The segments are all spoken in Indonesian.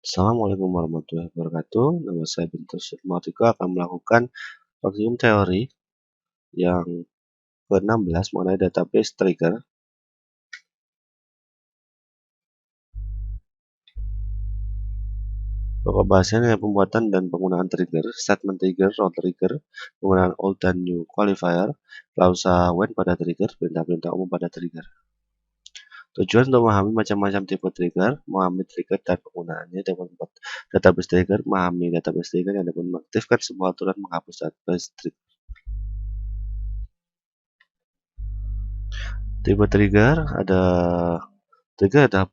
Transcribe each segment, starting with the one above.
Assalamualaikum warahmatullahi wabarakatuh. Nama saya Bintur Sukmatiko akan melakukan Maximum teori yang ke-16 mengenai database trigger. Pokok bahasanya pembuatan dan penggunaan trigger, statement trigger, route trigger, penggunaan old dan new qualifier, klausa when pada trigger, perintah-perintah umum pada trigger. Tujuan untuk memahami macam-macam tipe trigger, memahami trigger dan penggunaannya dapat membuat database trigger, memahami database trigger yang dapat mengaktifkan sebuah aturan menghapus database trigger. Tipe trigger adalah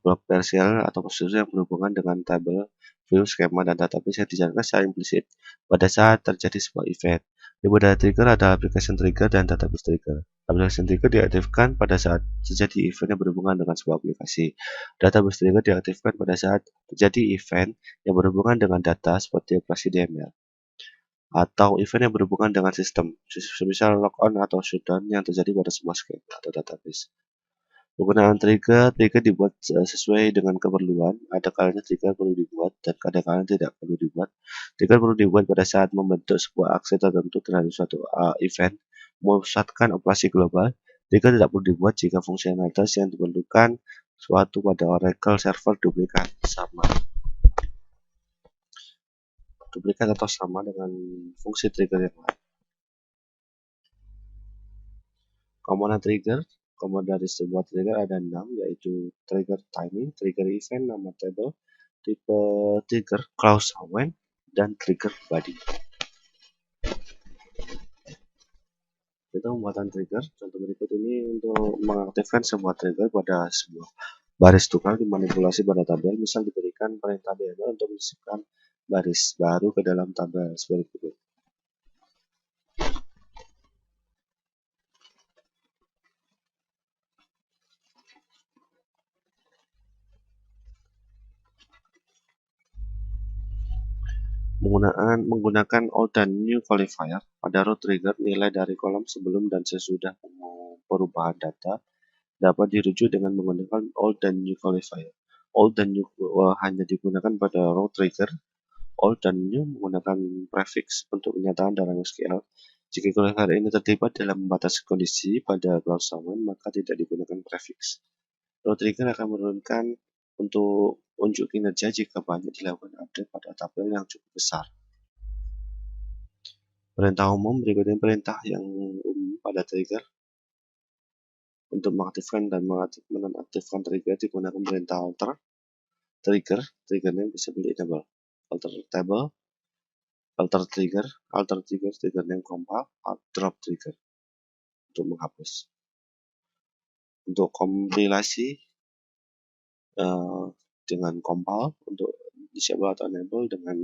blok parsial atau prosedur yang berhubungan dengan tabel, view, skema, dan database yang dijalankan secara implisit pada saat terjadi sebuah event. Tipe dari trigger adalah application trigger dan database trigger. Application trigger diaktifkan pada saat terjadi event yang berhubungan dengan sebuah aplikasi. Database trigger diaktifkan pada saat terjadi event yang berhubungan dengan data seperti operasi DML atau event yang berhubungan dengan sistem, misal logon atau shutdown yang terjadi pada sebuah skema atau database. Penggunaan trigger dibuat sesuai dengan keperluan. Ada kalanya trigger perlu dibuat dan kadang-kadang tidak perlu dibuat. Trigger perlu dibuat pada saat membentuk sebuah aksi tertentu terhadap suatu event, memusatkan operasi global. Trigger tidak perlu dibuat jika fungsionalitas yang diperlukan suatu pada Oracle server duplikat atau sama dengan fungsi trigger yang lain. Komponen trigger. Komponen dari sebuah trigger ada 6, yaitu trigger timing, trigger event, nama table, tipe trigger, klausa when, dan trigger body. Kita pembuatan trigger. Contoh berikut ini untuk mengaktifkan sebuah trigger pada sebuah baris tukar dimanipulasi pada tabel. Misal diberikan perintah DML untuk menyisipkan baris baru ke dalam tabel seperti berikut. Menggunakan old dan new qualifier pada row trigger, nilai dari kolom sebelum dan sesudah perubahan data dapat dirujuk dengan menggunakan old dan new qualifier. Old dan new hanya digunakan pada row trigger. Old dan new menggunakan prefix untuk kenyataan dalam SQL. Jika qualifier ini terlibat dalam membatasi kondisi pada klausa when, maka tidak digunakan prefix. Row trigger akan menurunkan untuk unjuk kinerja jika banyak dilakukan update pada tabel yang cukup besar. Perintah umum. Berikutnya perintah yang umum pada trigger. Untuk mengaktifkan dan menonaktifkan trigger digunakan perintah alter trigger. Triggernya bisa enable, alter table, alter trigger, trigger name compile, drop trigger untuk menghapus. Untuk kompilasi dengan compile, untuk disable atau enable dengan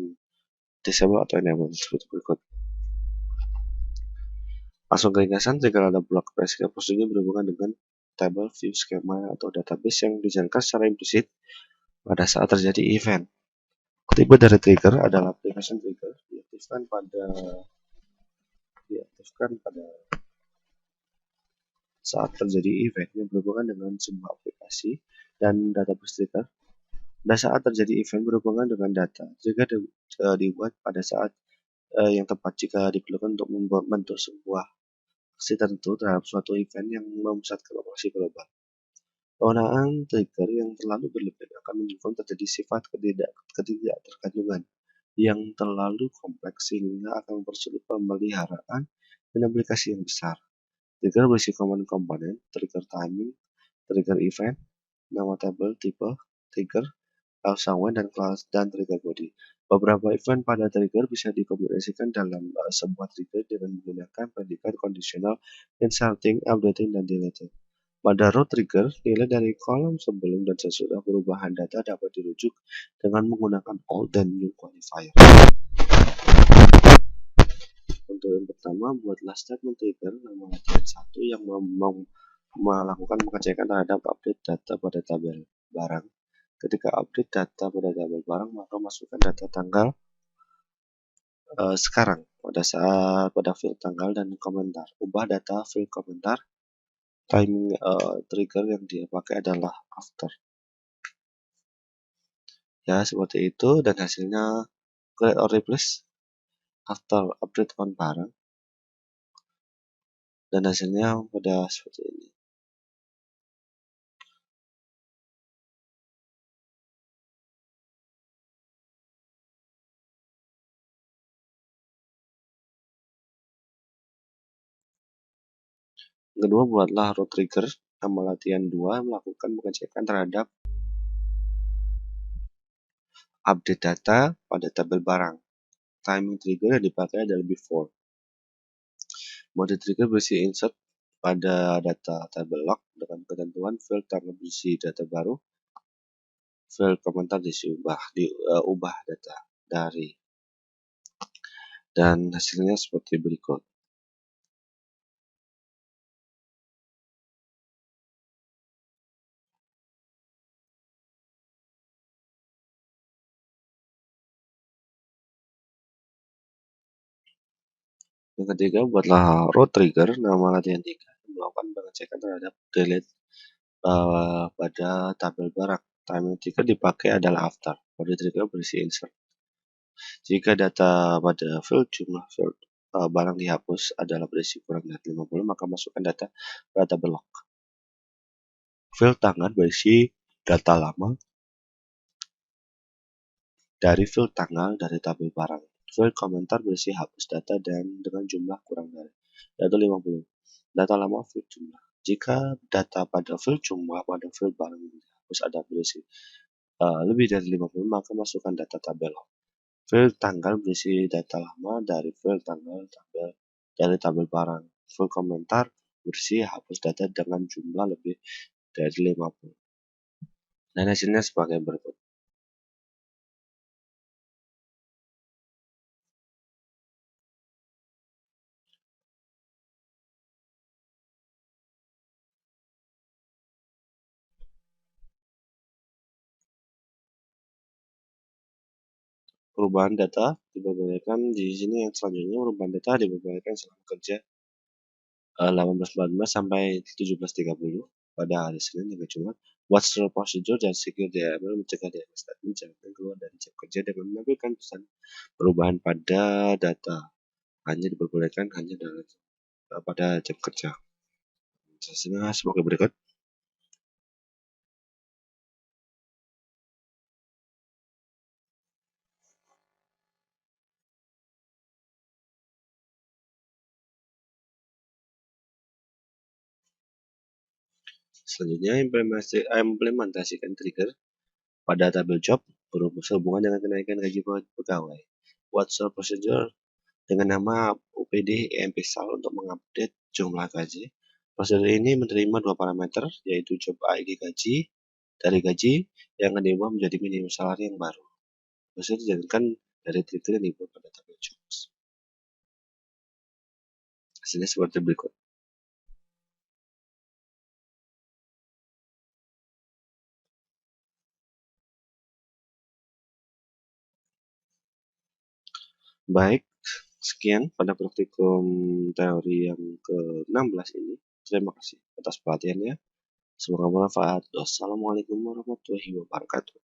disable atau enable seperti berikut. Langsung ke ringkasan, trigger ada blok PSK prosedurnya berhubungan dengan table, view, skema, atau database yang dijalankan secara implisit pada saat terjadi event. Tipe dari trigger adalah application trigger, diaktifkan pada saat terjadi event yang berhubungan dengan sebuah aplikasi, dan database trigger pada saat terjadi event berhubungan dengan data. Trigger dibuat pada saat yang tepat jika diperlukan untuk membentuk sebuah aksi tertentu terhadap suatu event yang memusatkan operasi global. Penggunaan trigger yang terlalu berlebihan akan menyebabkan terjadi sifat ketidaktergantungan yang terlalu kompleks sehingga akan mempersulit pemeliharaan dan aplikasi yang besar. Trigger berisi komponen, trigger timing, trigger event, nama tabel, tipe trigger, klausa when, dan trigger body. Beberapa event pada trigger bisa dikombinasikan dalam sebuah trigger dengan menggunakan predikat kondisional inserting, updating, dan deleting. Pada row trigger, nilai dari kolom sebelum dan sesudah perubahan data dapat dirujuk dengan menggunakan old dan new qualifier. Untuk yang pertama, buatlah statement trigger nama latihan 1 yang melakukan pengecekan terhadap update data pada tabel barang. Ketika update data pada tabel barang, maka masukkan data tanggal sekarang pada field tanggal dan komentar. Ubah data field komentar. Timing trigger yang dia pakai adalah after. Ya, seperti itu dan hasilnya create or replace after update on barang dan hasilnya pada seperti ini. Kedua, buatlah row trigger nama latihan 2 melakukan pengecekan terhadap update data pada tabel barang. Timing trigger yang dipakai adalah before. Mode trigger berisi insert pada data tabel log dengan ketentuan field tanggal berisi data baru, field komentar diubah data dari, dan hasilnya seperti berikut. Yang ketiga, buatlah row trigger nama latihan 3 melakukan pengecekan terhadap delete pada tabel barang. Timing trigger dipakai adalah after. Mode trigger berisi insert. Jika data pada field jumlah field barang dihapus adalah berisi kurang dari 50, maka masukkan data pada tabel log. Field tanggal berisi data lama dari field tanggal dari tabel barang. Field komentar berisi hapus data dan dengan jumlah kurang dari data 50. Data lama field jumlah. Jika data pada field jumlah pada field barang yang dihapus ada berisi lebih dari 50, maka masukkan data tabel log. Field tanggal berisi data lama dari field tanggal dari tabel barang. Field komentar berisi hapus data dengan jumlah lebih dari 50. Dan hasilnya sebagai berikut. Perubahan data diperbolehkan di sini yang selanjutnya perubahan data diperbolehkan selama kerja 18.14 sampai 17.30 pada hari Senin hingga Jumat. What's the procedure dan secure DML mencegah DML statement jangan keluar dari jam kerja dengan menampilkan pesan perubahan pada data hanya diperbolehkan hanya pada jam kerja. Hasilnya sebagai berikut. Selanjutnya implementasikan trigger pada tabel job berhubungan dengan kenaikan gaji pegawai. What's the procedure dengan nama UPD EMP SAL untuk mengupdate jumlah gaji. Prosedur ini menerima dua parameter, yaitu job ID gaji dari gaji yang akan diubah menjadi minimum salary yang baru. Prosedur dijalankan dari trigger yang dibuat pada tabel jobs. Hasilnya seperti berikut. Baik, sekian pada praktikum teori yang ke-16 ini. Terima kasih atas perhatiannya. Semoga bermanfaat. Wassalamualaikum warahmatullahi wabarakatuh.